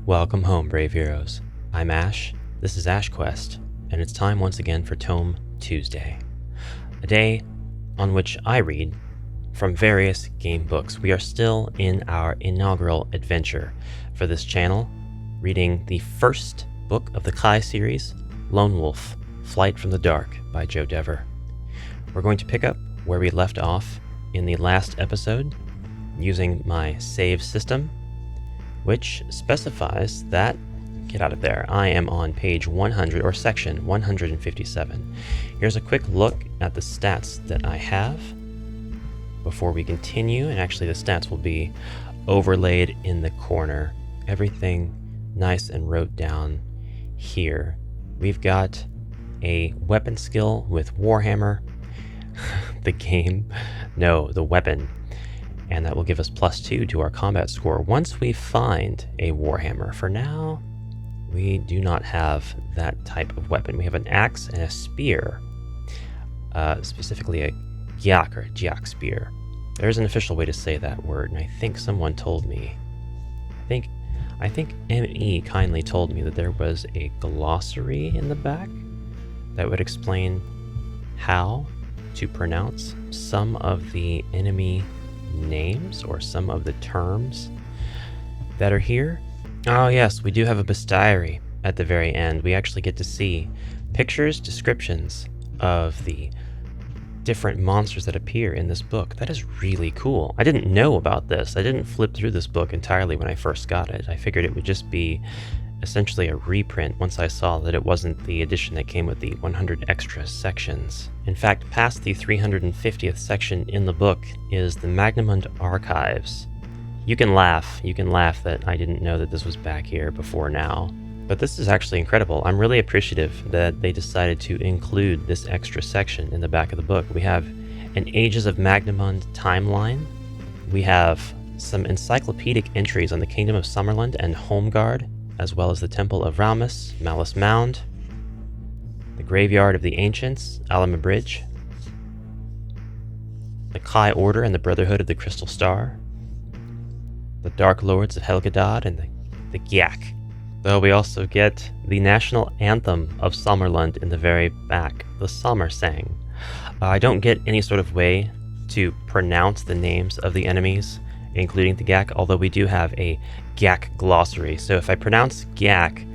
Welcome home, brave heroes. I'm Ash, this is Ash Quest, and it's time once again for Tome Tuesday, a day on which I read from various game books. We are still in our inaugural adventure for this channel, reading the first book of the Kai series, Lone Wolf, Flight from the Dark by Joe Dever. We're going to pick up where we left off in the last episode using my save system, which specifies that, get out of there, I am on page 100 or section 157. Here's a quick look at the stats that I have before we continue, and actually the stats will be overlaid in the corner. Everything nice and wrote down here. We've got a weapon skill with Warhammer, the weapon, and that will give us +2 to our combat score once we find a Warhammer. For now, we do not have that type of weapon. We have an axe and a spear, specifically a Gyak or Gyak spear. There's an official way to say that word, and I think someone told me. I think ME kindly told me that there was a glossary in the back that would explain how to pronounce some of the enemy names or some of the terms that are here. Oh yes, we do have a bestiary at the very end. We actually get to see pictures, descriptions of the different monsters that appear in this book. That is really cool. I didn't know about this. I didn't flip through this book entirely when I first got it. I figured it would just be essentially a reprint once I saw that it wasn't the edition that came with the 100 extra sections. In fact, past the 350th section in the book is the Magnamund Archives. You can laugh that I didn't know that this was back here before now, but this is actually incredible. I'm really appreciative that they decided to include this extra section in the back of the book. We have an Ages of Magnamund timeline. We have some encyclopedic entries on the Kingdom of Summerland and Holmgard, as well as the Temple of Raumus, Malice Mound, the Graveyard of the Ancients, Alama Bridge, the Kai Order and the Brotherhood of the Crystal Star, the Dark Lords of Helgadad, and the Gyak. Though we also get the national anthem of Summerland in the very back, the Summer Sang. I don't get any sort of way to pronounce the names of the enemies, including the Gyak, although we do have a Gyak glossary. So if I pronounce Gyak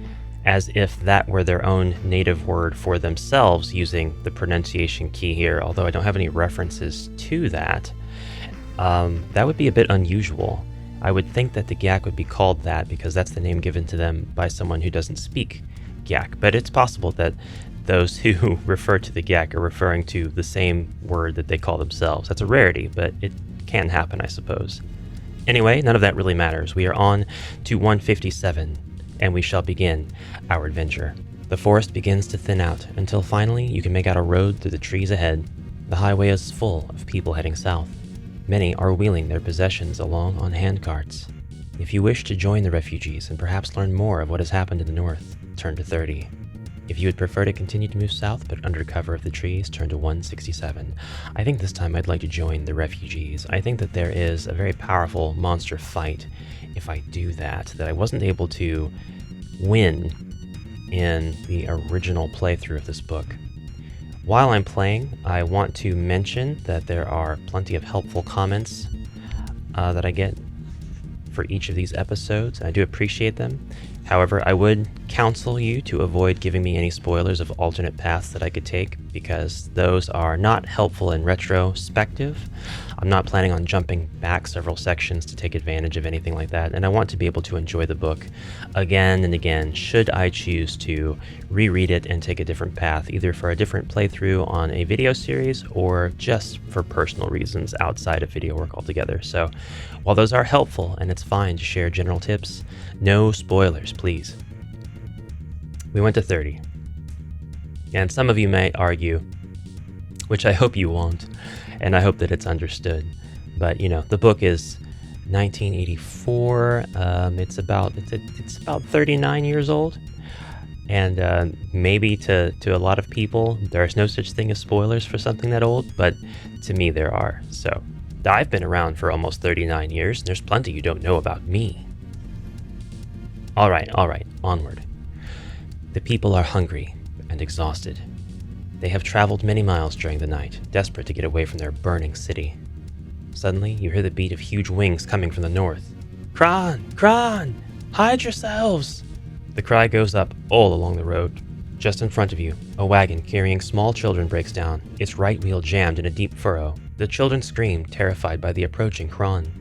as if that were their own native word for themselves using the pronunciation key here, although I don't have any references to that, that would be a bit unusual. I would think that the Gyak would be called that because that's the name given to them by someone who doesn't speak Gyak, but it's possible that those who refer to the Gyak are referring to the same word that they call themselves. That's a rarity, but it can happen, I suppose. Anyway, none of that really matters. We are on to 157, and we shall begin our adventure. The forest begins to thin out, until finally you can make out a road through the trees ahead. The highway is full of people heading south. Many are wheeling their possessions along on handcarts. If you wish to join the refugees and perhaps learn more of what has happened in the north, turn to 30. If you would prefer to continue to move south but under cover of the trees, turn to 167. I think this time I'd like to join the refugees. I think that there is a very powerful monster fight if I do that I wasn't able to win in the original playthrough of this book. While I'm playing, I want to mention that there are plenty of helpful comments that I get for each of these episodes. I do appreciate them. However, I would counsel you to avoid giving me any spoilers of alternate paths that I could take, because those are not helpful in retrospective. I'm not planning on jumping back several sections to take advantage of anything like that, and I want to be able to enjoy the book again and again should I choose to reread it and take a different path, either for a different playthrough on a video series or just for personal reasons outside of video work altogether. So while those are helpful and it's fine to share general tips, no spoilers, please. We went to 30. And some of you may argue, which I hope you won't, and I hope that it's understood, but you know, the book is 1984. It's about 39 years old, and maybe to a lot of people there's no such thing as spoilers for something that old, but to me there are. So I've been around for almost 39 years, and there's plenty you don't know about me. All right, onward. The people are hungry and exhausted. They have traveled many miles during the night, desperate to get away from their burning city. Suddenly, you hear the beat of huge wings coming from the north. Kron! Kron! Hide yourselves! The cry goes up all along the road. Just in front of you, a wagon carrying small children breaks down, its right wheel jammed in a deep furrow. The children scream, terrified by the approaching Kron.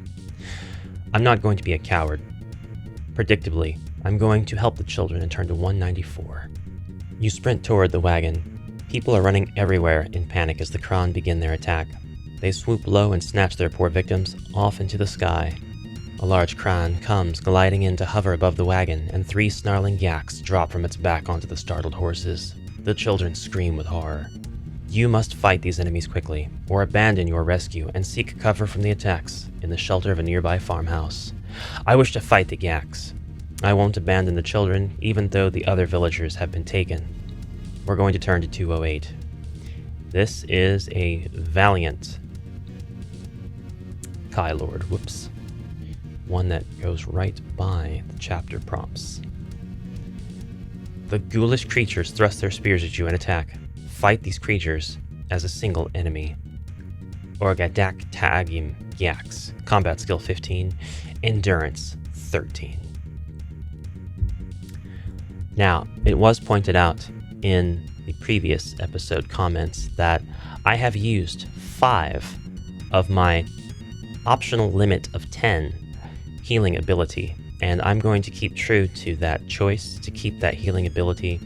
I'm not going to be a coward. Predictably, I'm going to help the children and turn to 194. You sprint toward the wagon. People are running everywhere in panic as the Kron begin their attack. They swoop low and snatch their poor victims off into the sky. A large Kron comes gliding in to hover above the wagon, and 3 snarling Gaks drop from its back onto the startled horses. The children scream with horror. You must fight these enemies quickly, or abandon your rescue and seek cover from the attacks in the shelter of a nearby farmhouse. I wish to fight the Gaks. I won't abandon the children, even though the other villagers have been taken. We're going to turn to 208. This is a valiant Kai Lord. Whoops. One that goes right by the chapter prompts. The ghoulish creatures thrust their spears at you and attack. Fight these creatures as a single enemy. Orgadak Ta'agim Gaks. Combat skill 15. Endurance 13. Now, it was pointed out in the previous episode comments that I have used 5 of my optional limit of 10 healing ability, and I'm going to keep true to that choice to keep that healing ability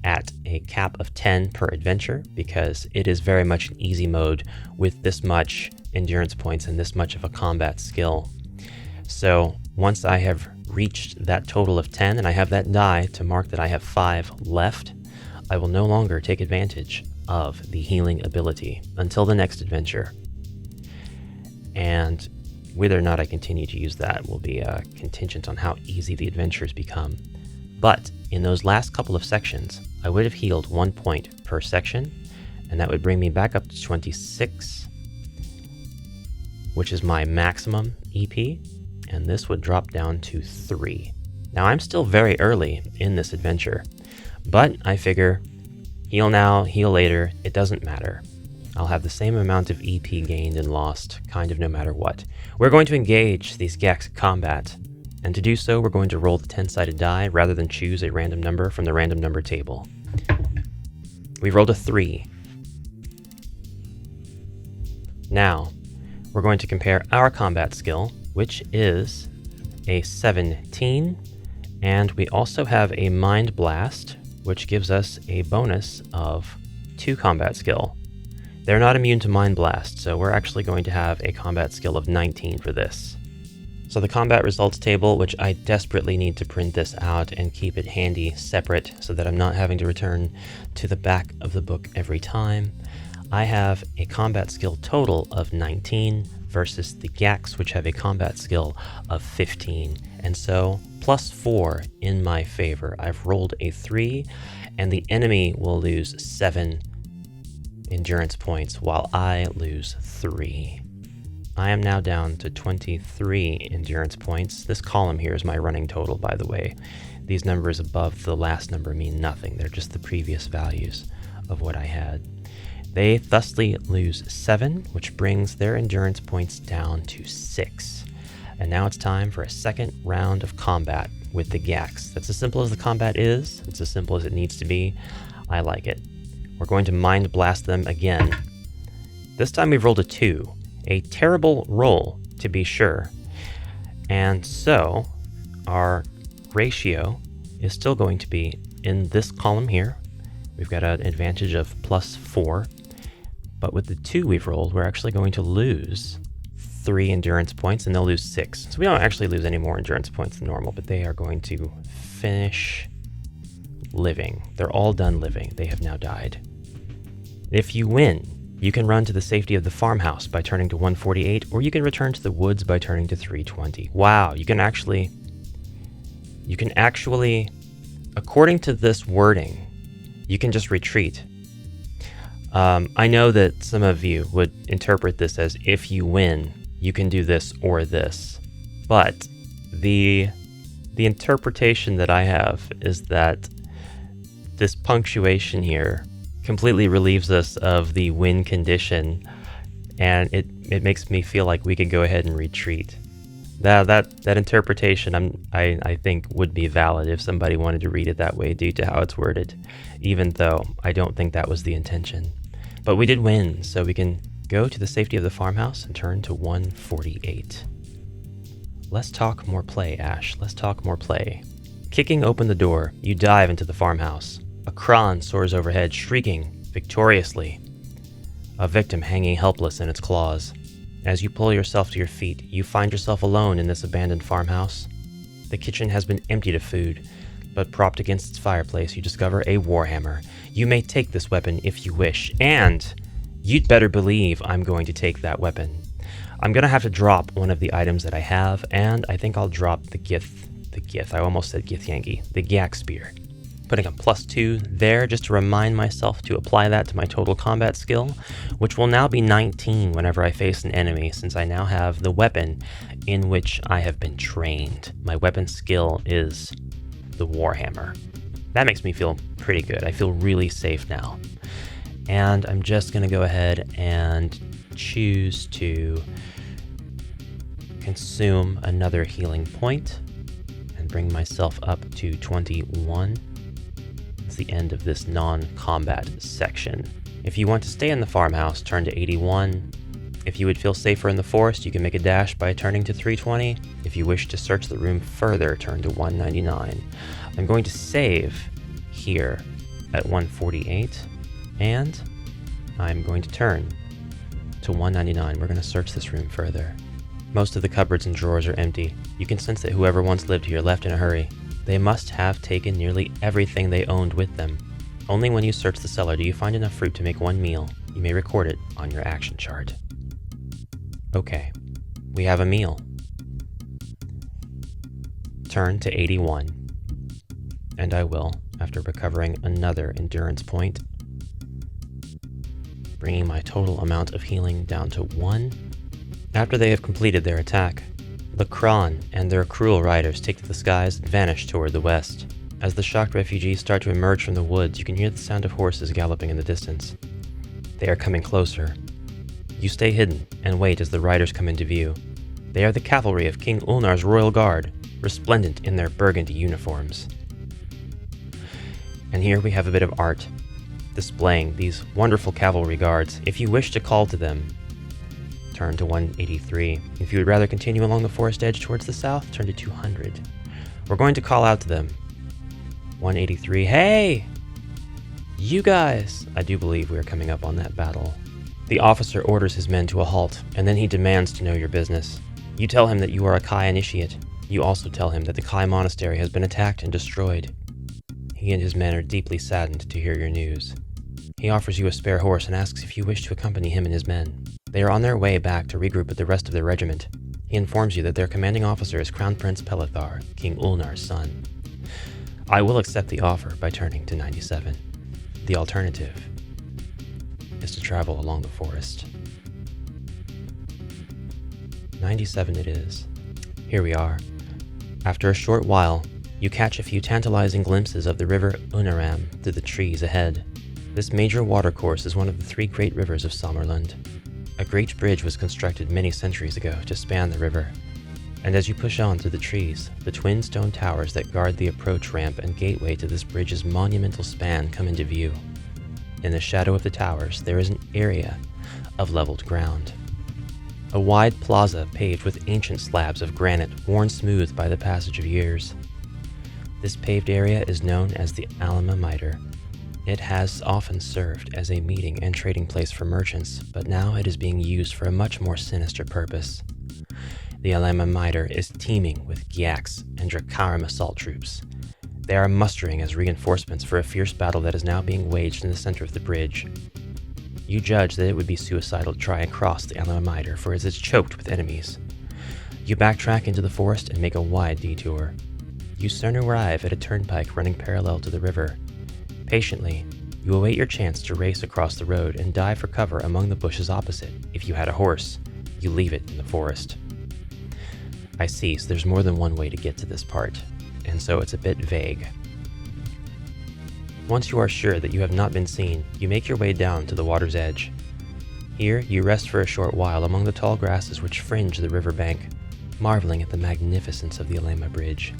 at a cap of 10 per adventure, because it is very much an easy mode with this much endurance points and this much of a combat skill. So once I have reached that total of 10 and I have that die to mark that I have 5 left, I will no longer take advantage of the healing ability until the next adventure. And whether or not I continue to use that will be contingent on how easy the adventures become. But in those last couple of sections, I would have healed 1 point per section, and that would bring me back up to 26, which is my maximum EP, and this would drop down to 3. Now, I'm still very early in this adventure, but I figure heal now, heal later, it doesn't matter. I'll have the same amount of EP gained and lost, kind of no matter what. We're going to engage these Gaks combat, and to do so, we're going to roll the 10-sided die rather than choose a random number from the random number table. We rolled a 3. Now, we're going to compare our combat skill, which is a 17, and we also have a Mind Blast, which gives us a bonus of 2 combat skill. They're not immune to Mind Blast, so we're actually going to have a combat skill of 19 for this. So the combat results table, which I desperately need to print this out and keep it handy separate so that I'm not having to return to the back of the book every time. I have a combat skill total of 19 versus the Gaks, which have a combat skill of 15. And so, +4 in my favor. I've rolled a 3, and the enemy will lose 7 endurance points while I lose 3. I am now down to 23 endurance points. This column here is my running total, by the way. These numbers above the last number mean nothing. They're just the previous values of what I had. They thusly lose 7, which brings their endurance points down to 6. And now it's time for a second round of combat with the Gaks. That's as simple as the combat is. It's as simple as it needs to be. I like it. We're going to Mind Blast them again. This time we've rolled a 2. A terrible roll, to be sure. And so our ratio is still going to be in this column here. We've got an advantage of +4. But with the 2 we've rolled, we're actually going to lose 3 endurance points, and they'll lose 6. So we don't actually lose any more endurance points than normal, but they are going to finish living. They're all done living. They have now died. If you win, you can run to the safety of the farmhouse by turning to 148, or you can return to the woods by turning to 320. Wow, you can actually, according to this wording, you can just retreat. I know that some of you would interpret this as if you win, you can do this or this. But the The interpretation that I have is that this punctuation here completely relieves us of the win condition, and it makes me feel like we could go ahead and retreat. That interpretation I think would be valid if somebody wanted to read it that way due to how it's worded, even though I don't think that was the intention. But we did win, so we can go to the safety of the farmhouse and turn to 148. Less talk, more play, Ash. Less talk, more play. Kicking open the door, you dive into the farmhouse. A Kron soars overhead, shrieking victoriously. A victim hanging helpless in its claws. As you pull yourself to your feet, you find yourself alone in this abandoned farmhouse. The kitchen has been emptied of food, but propped against its fireplace, you discover a warhammer. You may take this weapon if you wish, and you'd better believe I'm going to take that weapon. I'm going to have to drop one of the items that I have, and I think I'll drop the Gith, I almost said Githyanki, the Gaks spear. Putting a +2 there just to remind myself to apply that to my total combat skill, which will now be 19 whenever I face an enemy, since I now have the weapon in which I have been trained. My weapon skill is the Warhammer. That makes me feel pretty good. I feel really safe now. And I'm just going to go ahead and choose to consume another healing point and bring myself up to 21. It's the end of this non-combat section. If you want to stay in the farmhouse, turn to 81. If you would feel safer in the forest, you can make a dash by turning to 320. If you wish to search the room further, turn to 199. I'm going to save here at 148, and I'm going to turn to 199. We're going to search this room further. Most of the cupboards and drawers are empty. You can sense that whoever once lived here left in a hurry. They must have taken nearly everything they owned with them. Only when you search the cellar do you find enough fruit to make one meal. You may record it on your action chart. Okay, we have a meal. Turn to 81. And I will, after recovering another endurance point, bringing my total amount of healing down to 1. After they have completed their attack, the Kron and their cruel riders take to the skies and vanish toward the west. As the shocked refugees start to emerge from the woods, you can hear the sound of horses galloping in the distance. They are coming closer. You stay hidden and wait as the riders come into view. They are the cavalry of King Ulnar's royal guard, resplendent in their burgundy uniforms. And here we have a bit of art, displaying these wonderful cavalry guards. If you wish to call to them, turn to 183. If you would rather continue along the forest edge towards the south, turn to 200. We're going to call out to them. 183, hey! You guys! I do believe we are coming up on that battle. The officer orders his men to a halt, and then he demands to know your business. You tell him that you are a Kai initiate. You also tell him that the Kai monastery has been attacked and destroyed. He and his men are deeply saddened to hear your news. He offers you a spare horse and asks if you wish to accompany him and his men. They are on their way back to regroup with the rest of their regiment. He informs you that their commanding officer is Crown Prince Pelithar, King Ulnar's son. I will accept the offer by turning to 97. The alternative is to travel along the forest. 97 it is. Here we are. After a short while, you catch a few tantalizing glimpses of the river Unaram through the trees ahead. This major watercourse is one of the 3 great rivers of Sommerland. A great bridge was constructed many centuries ago to span the river, and as you push on through the trees, the twin stone towers that guard the approach ramp and gateway to this bridge's monumental span come into view. In the shadow of the towers, there is an area of leveled ground. A wide plaza paved with ancient slabs of granite worn smooth by the passage of years. This paved area is known as the Alma Mater. It has often served as a meeting and trading place for merchants, but now it is being used for a much more sinister purpose. The Alma Mater is teeming with Gaks and Drakarim assault troops. They are mustering as reinforcements for a fierce battle that is now being waged in the center of the bridge. You judge that it would be suicidal to try and cross the Alma Mater, for it is choked with enemies. You backtrack into the forest and make a wide detour. You soon arrive at a turnpike running parallel to the river. Patiently, you await your chance to race across the road and dive for cover among the bushes opposite. If you had a horse, you leave it in the forest. I see, so there's more than one way to get to this part. and so it's a bit vague. Once you are sure that you have not been seen, you make your way down to the water's edge. Here, you rest for a short while among the tall grasses which fringe the river bank, marveling at the magnificence of the Alema Bridge.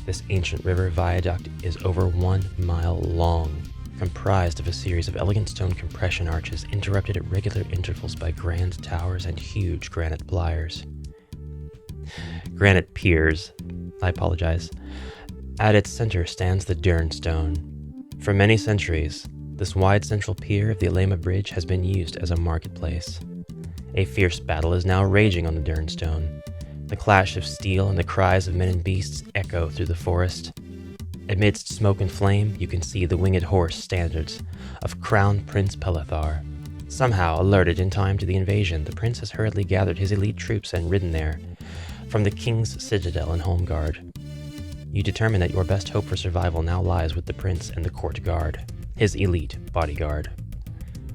This ancient river viaduct is over 1 mile long, comprised of a series of elegant stone compression arches interrupted at regular intervals by grand towers and huge granite piers. I apologize. At its center stands the Durnstone. For many centuries, this wide central pier of the Alema Bridge has been used as a marketplace. A fierce battle is now raging on the Durnstone. The clash of steel and the cries of men and beasts echo through the forest. Amidst smoke and flame, you can see the winged horse standards of Crown Prince Pelethar. Somehow, alerted in time to the invasion, the prince has hurriedly gathered his elite troops and ridden there, from the king's citadel and home guard. You determine that your best hope for survival now lies with the prince and the court guard, his elite bodyguard.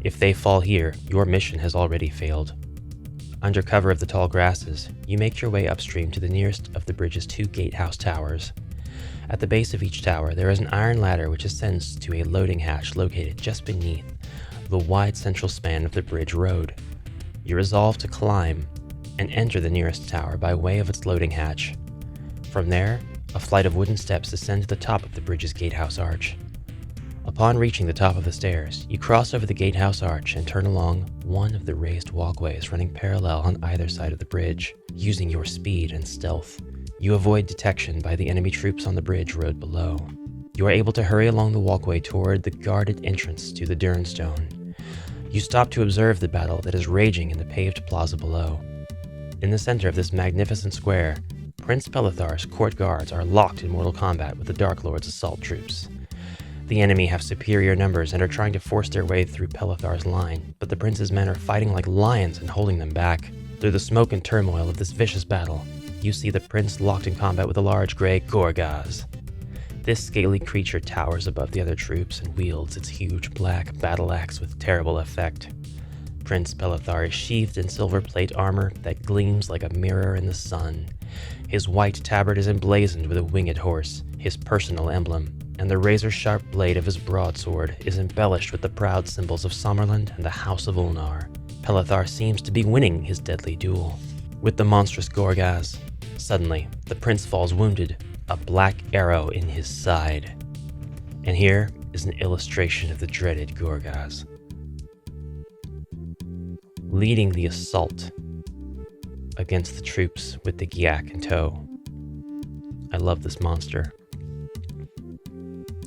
If they fall here, your mission has already failed. Under cover of the tall grasses, you make your way upstream to the nearest of the bridge's 2 gatehouse towers. At the base of each tower, there is an iron ladder which ascends to a loading hatch located just beneath the wide central span of the bridge road. You resolve to climb and enter the nearest tower by way of its loading hatch. From there, a flight of wooden steps ascend to the top of the bridge's gatehouse arch. Upon reaching the top of the stairs, you cross over the gatehouse arch and turn along one of the raised walkways running parallel on either side of the bridge. Using your speed and stealth, you avoid detection by the enemy troops on the bridge road below. You are able to hurry along the walkway toward the guarded entrance to the Durnstone. You stop to observe the battle that is raging in the paved plaza below. In the center of this magnificent square, Prince Pelethar's court guards are locked in mortal combat with the Dark Lord's assault troops. The enemy have superior numbers and are trying to force their way through Pelethar's line, but the prince's men are fighting like lions and holding them back. Through the smoke and turmoil of this vicious battle, you see the prince locked in combat with a large gray Gorgas. This scaly creature towers above the other troops and wields its huge black battle axe with terrible effect. Prince Pelethar is sheathed in silver plate armor that gleams like a mirror in the sun. His white tabard is emblazoned with a winged horse, his personal emblem, and the razor-sharp blade of his broadsword is embellished with the proud symbols of Summerland and the House of Ulnar. Pelethar seems to be winning his deadly duel with the monstrous Gorgas. Suddenly, the prince falls wounded, a black arrow in his side. And here is an illustration of the dreaded Gorgas, leading the assault against the troops with the Gyak in tow. I love this monster.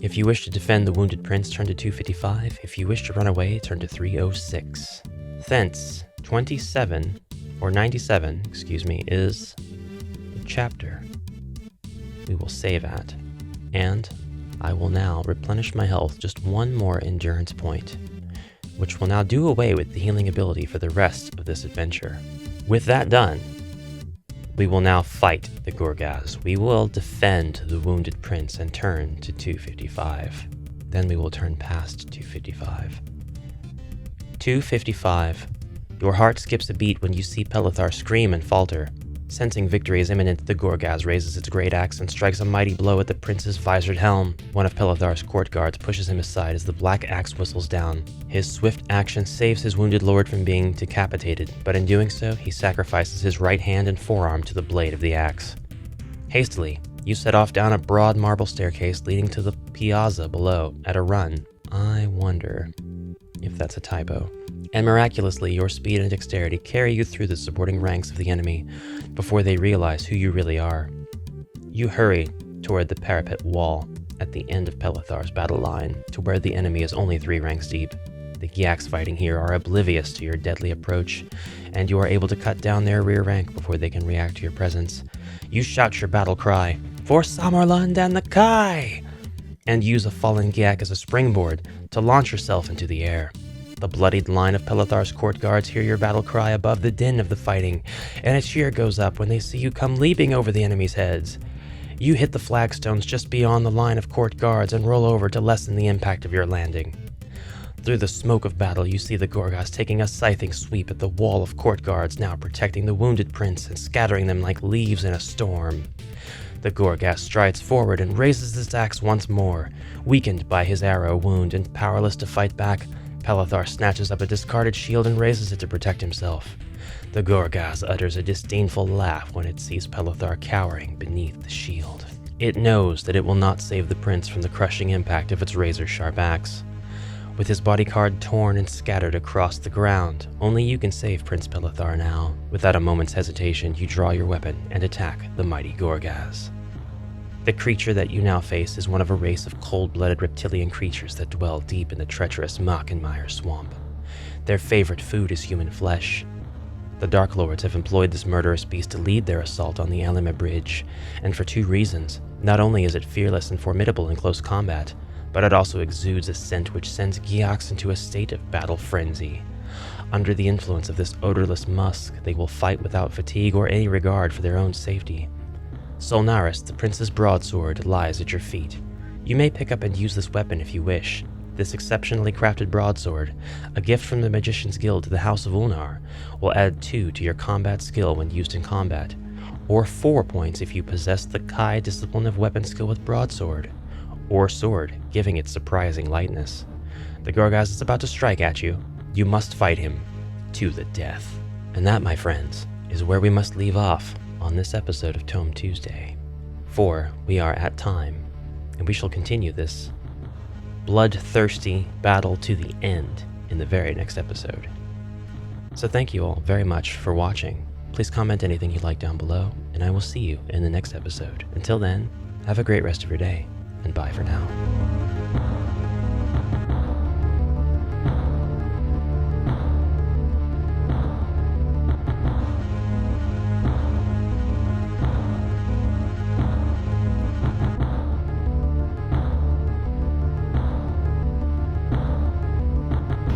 If you wish to defend the wounded prince, turn to 255. If you wish to run away, turn to 306. Thence, 97, or 97, is the chapter we will save at. And I will now replenish my health just 1 more endurance point, which will now do away with the healing ability for the rest of this adventure. With that done, we will now fight the Gorgas. We will defend the wounded prince and turn to 255. Then we will turn past 255. 255. Your heart skips a beat when you see Pelethar scream and falter. Sensing victory is imminent, the Gorgas raises its great axe and strikes a mighty blow at the prince's visored helm. One of Pelethar's court guards pushes him aside as the black axe whistles down. His swift action saves his wounded lord from being decapitated, but in doing so, he sacrifices his right hand and forearm to the blade of the axe. Hastily, you set off down a broad marble staircase leading to the piazza below at a run. I wonder if that's a typo. And miraculously, your speed and dexterity carry you through the supporting ranks of the enemy before they realize who you really are. You hurry toward the parapet wall at the end of Pelethar's battle line to where the enemy is only 3 ranks deep. The Gyaks fighting here are oblivious to your deadly approach, and you are able to cut down their rear rank before they can react to your presence. You shout your battle cry, "For Samarland and the Kai!" and use a fallen Gyak as a springboard to launch yourself into the air. The bloodied line of Pelethar's court guards hear your battle cry above the din of the fighting, and a cheer goes up when they see you come leaping over the enemy's heads. You hit the flagstones just beyond the line of court guards and roll over to lessen the impact of your landing. Through the smoke of battle, you see the Gorgas taking a scything sweep at the wall of court guards now protecting the wounded prince and scattering them like leaves in a storm. The Gorgas strides forward and raises his axe once more. Weakened by his arrow wound and powerless to fight back, Pelethar snatches up a discarded shield and raises it to protect himself. The Gorgas utters a disdainful laugh when it sees Pelethar cowering beneath the shield. It knows that it will not save the prince from the crushing impact of its razor-sharp axe. With his bodyguard torn and scattered across the ground, only you can save Prince Pelethar now. Without a moment's hesitation, you draw your weapon and attack the mighty Gorgas. The creature that you now face is one of a race of cold-blooded reptilian creatures that dwell deep in the treacherous Mockenmire swamp. Their favorite food is human flesh. The Dark Lords have employed this murderous beast to lead their assault on the Alima Bridge, and for two reasons. Not only is it fearless and formidable in close combat, but it also exudes a scent which sends Gaks into a state of battle frenzy. Under the influence of this odorless musk, they will fight without fatigue or any regard for their own safety. Solnaris, the prince's broadsword, lies at your feet. You may pick up and use this weapon if you wish. This exceptionally crafted broadsword, a gift from the Magician's Guild to the House of Ulnar, will add 2 to your combat skill when used in combat, or 4 points if you possess the Kai discipline of weapon skill with broadsword, or sword, giving it surprising lightness. The Gorgas is about to strike at you. You must fight him to the death. And that, my friends, is where we must leave off on this episode of Tome Tuesday. For we are at time, and we shall continue this bloodthirsty battle to the end in the very next episode. So thank you all very much for watching. Please comment anything you like down below, and I will see you in the next episode. Until then, have a great rest of your day, and bye for now.